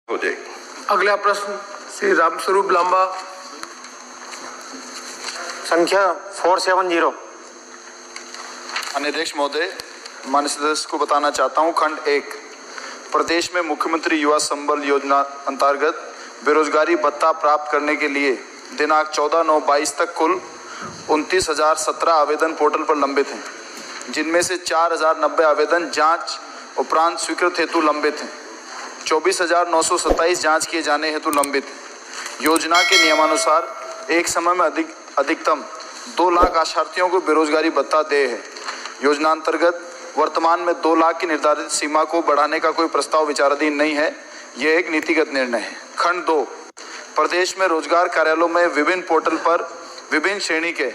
हो जाएगी। अगला प्रश्न श्री रामस्वरूप लांबा, संख्या 470। माननीय अध्यक्ष महोदय, माननीय सदस्य को बताना चाहता हूं, खंड 1 प्रदेश में मुख्यमंत्री युवा संबल योजना अंतर्गत बेरोजगारी भत्ता प्राप्त करने के लिए दिनांक 14/9/22 तक कुल 29,017 आवेदन पोर्टल पर लंबित हैं, जिनमें से 4,090 आवेदन जांच उपरांत स्वीकृत हेतु लंबित हैं। 24,927 जांच किए जाने हेतु लंबित हैं। योजना के नियमानुसार एक समय में अधिकतम 2 लाख आशार्थियों को बेरोजगारी भत्ता देय है। योजना अंतर्गत वर्तमान में 2 लाख की निर्धारित सीमा को बढ़ाने का कोई प्रस्ताव विचाराधीन नहीं है। यह एक नीतिगत निर्णय है। खंड 2 प्रदेश में रोजगार कार्यालयों में विभिन्न पोर्टल पर विभिन्न श्रेणी के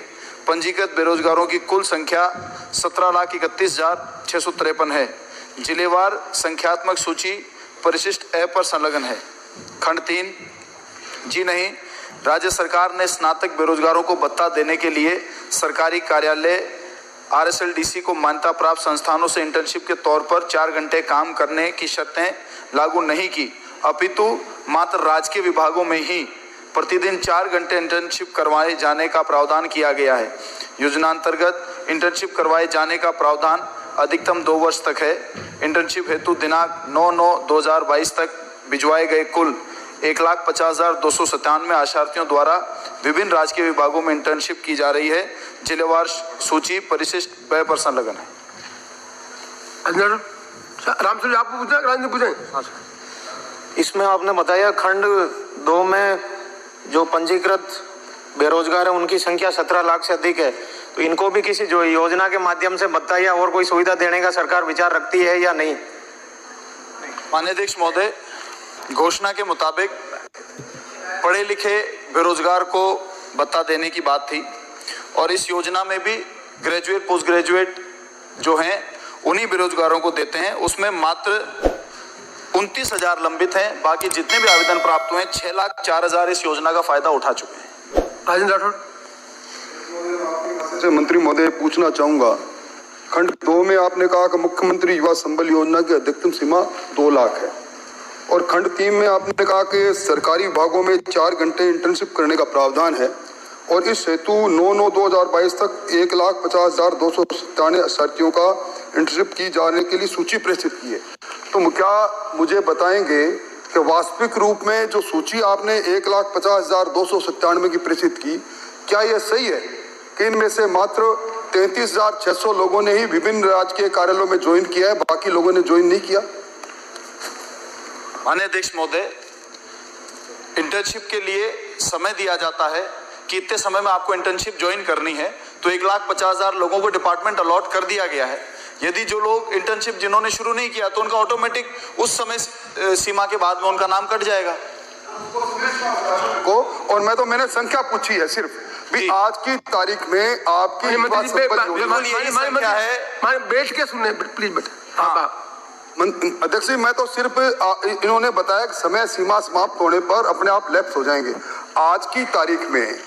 पंजीकृत बेरोजगारों की कुल संख्या 17,31,653 है। जिलेवार संख्यात्मक सूची परिशिष्ट ए पर संलग्न है। खंड 3 जी नहीं, राज्य सरकार ने स्नातक बेरोजगारों को भत्ता देने के लिए सरकारी कार्यालय RSLDC को मान्यता प्राप्त संस्थानों से इंटर्नशिप के तौर पर 4 घंटे काम करने की शर्तें लागू नहीं की, अपितु मात्र राजकीय विभागों में ही प्रतिदिन 4 घंटे इंटर्नशिप करवाए जाने का प्रावधान किया गया है। योजना अंतर्गत इंटर्नशिप करवाए जाने का प्रावधान अधिकतम 2 वर्ष तक है। इंटर्नशिप हेतु दिनांक 9/9/2022 तक भिजवाए गए कुल 1,50,297 आशार्थियों द्वारा विभिन्न राजकीय विभागों में इंटर्नशिप की जा रही है। जिलेवार सूची परिशिष्ट ब पर संलग्न है। रामस्वरूप आपको पूछना, इसमें आपने बताया खंड 2 में जो पंजीकृत बेरोजगार है उनकी संख्या 17 लाख से अधिक है, तो इनको भी किसी जो योजना के माध्यम से भत्ता या और कोई सुविधा देने का सरकार विचार रखती है या नहीं? माननीय अध्यक्ष महोदय, घोषणा के मुताबिक पढ़े लिखे बेरोजगार को भत्ता देने की बात थी और इस योजना में भी ग्रेजुएट पोस्ट ग्रेजुएट जो हैं उन्हीं बेरोजगारों को देते हैं। उसमें मात्र 29,000 लंबित हैं। बाकी जितने भी आवेदन प्राप्त हुए 6,04,000 इस योजना का फायदा उठा चुके हैं। राजेंद्र राठौड़, मंत्री महोदय पूछना चाहूंगा, खंड 2 में आपने कहा कि मुख्यमंत्री युवा संबल योजना की अधिकतम सीमा 2 लाख है और खंड 3 में आपने कहा कि सरकारी विभागों में 4 घंटे इंटर्नशिप करने का प्रावधान है और इस हेतु 9/9/2022 तक 1,50,297 आशार्थियों का इंटर्नशिप की जाने के लिए सूची प्रेषित की है। तो क्या मुझे बताएंगे कि वास्तविक रूप में जो सूची आपने 1,50,297 की प्रेषित की, क्या यह सही है कि इनमें से मात्र 33,600 लोगों ने ही विभिन्न राजकीय कार्यालयों में ज्वाइन किया है, बाकी लोगों ने ज्वाइन नहीं किया? माननीय अध्यक्ष महोदय, इंटर्नशिप के लिए समय दिया जाता है कि इतने समय में आपको इंटर्नशिप ज्वाइन करनी है, तो 1,50,000 लोगों को डिपार्टमेंट अलॉट कर दिया गया है। यदि जो लोग इंटर्नशिप जिन्होंने शुरू नहीं किया तो उनका ऑटोमेटिक उस समय सीमा के बाद में उनका नाम कट जाएगा। और मैंने संख्या पूछी है सिर्फ भी आज की तारीख में आपकी बैठ के सुनने प्लीज बेटा। अध्यक्ष जी, मैं तो सिर्फ इन्होंने बताया कि समय सीमा समाप्त होने पर अपने आप लैप्स हो जाएंगे। आज की तारीख में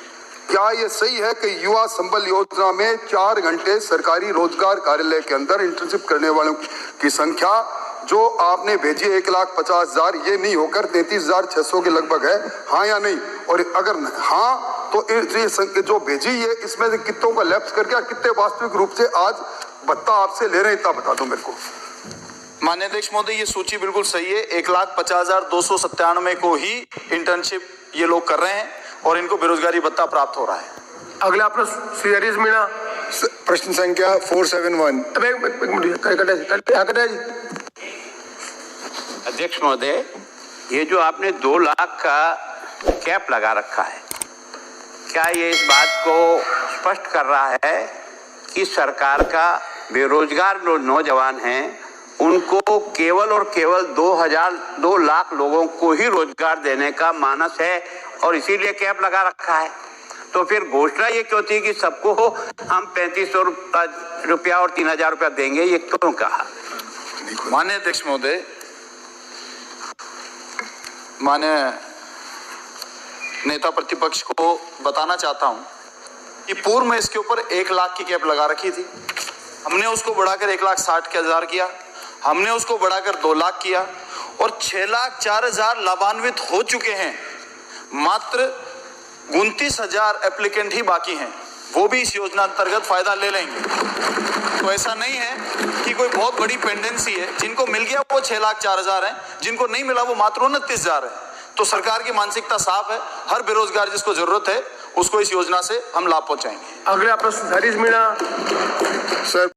क्या यह सही है कि युवा संबल योजना में 4 घंटे सरकारी रोजगार कार्यालय के अंदर इंटर्नशिप करने वालों की संख्या जो आपने भेजी 1,50,000 ये नहीं होकर 33,600 के लगभग है, हाँ या नहीं? और अगर हाँ तो ये जो भेजी है इसमें से कितनों का लैप्स करके कितने वास्तविक रूप से आज भत्ता आपसे ले रहे हैं, इतना बता दो मेरे को। माननीय अध्यक्ष महोदय, ये सूची बिल्कुल सही है। 1,50,297 को ही इंटर्नशिप ये लोग कर रहे हैं और इनको बेरोजगारी भत्ता प्राप्त हो रहा है। अगला प्रश्न श्री हरीश मीणा, प्रश्न संख्या 471। अध्यक्ष महोदय, ये जो आपने 2 लाख का कैप लगा रखा है, क्या ये इस बात को स्पष्ट कर रहा है कि सरकार का बेरोजगार जो नौजवान हैं उनको केवल और केवल 2 लाख लोगों को ही रोजगार देने का मानस है और इसीलिए कैप लगा रखा है? तो फिर घोषणा ये क्यों थी कि सबको हम 3,500 रुपया और 3,000 रुपया देंगे, ये क्यों कहा? माननीय अध्यक्ष महोदय, माननीय नेता प्रतिपक्ष को बताना चाहता हूं कि पूर्व में इसके ऊपर 1 लाख की कैप लगा रखी थी। हमने उसको बढ़ाकर 1,60,000 किया, हमने उसको बढ़ाकर 2 लाख किया और 6,04,000 लाभान्वित हो चुके हैं। मात्र 29,000 एप्लीकेंट ही बाकी हैं, वो भी इस योजना अंतर्गत फायदा ले लेंगे। तो ऐसा नहीं है कि कोई बहुत बड़ी पेंडेंसी है, जिनको मिल गया वो 6,04,000 है, जिनको नहीं मिला वो मात्र 29,000 है। तो सरकार की मानसिकता साफ है, हर बेरोजगार जिसको जरूरत है उसको इस योजना से हम लाभ पहुंचाएंगे। अगला प्रश्न हरीश मीणा। सर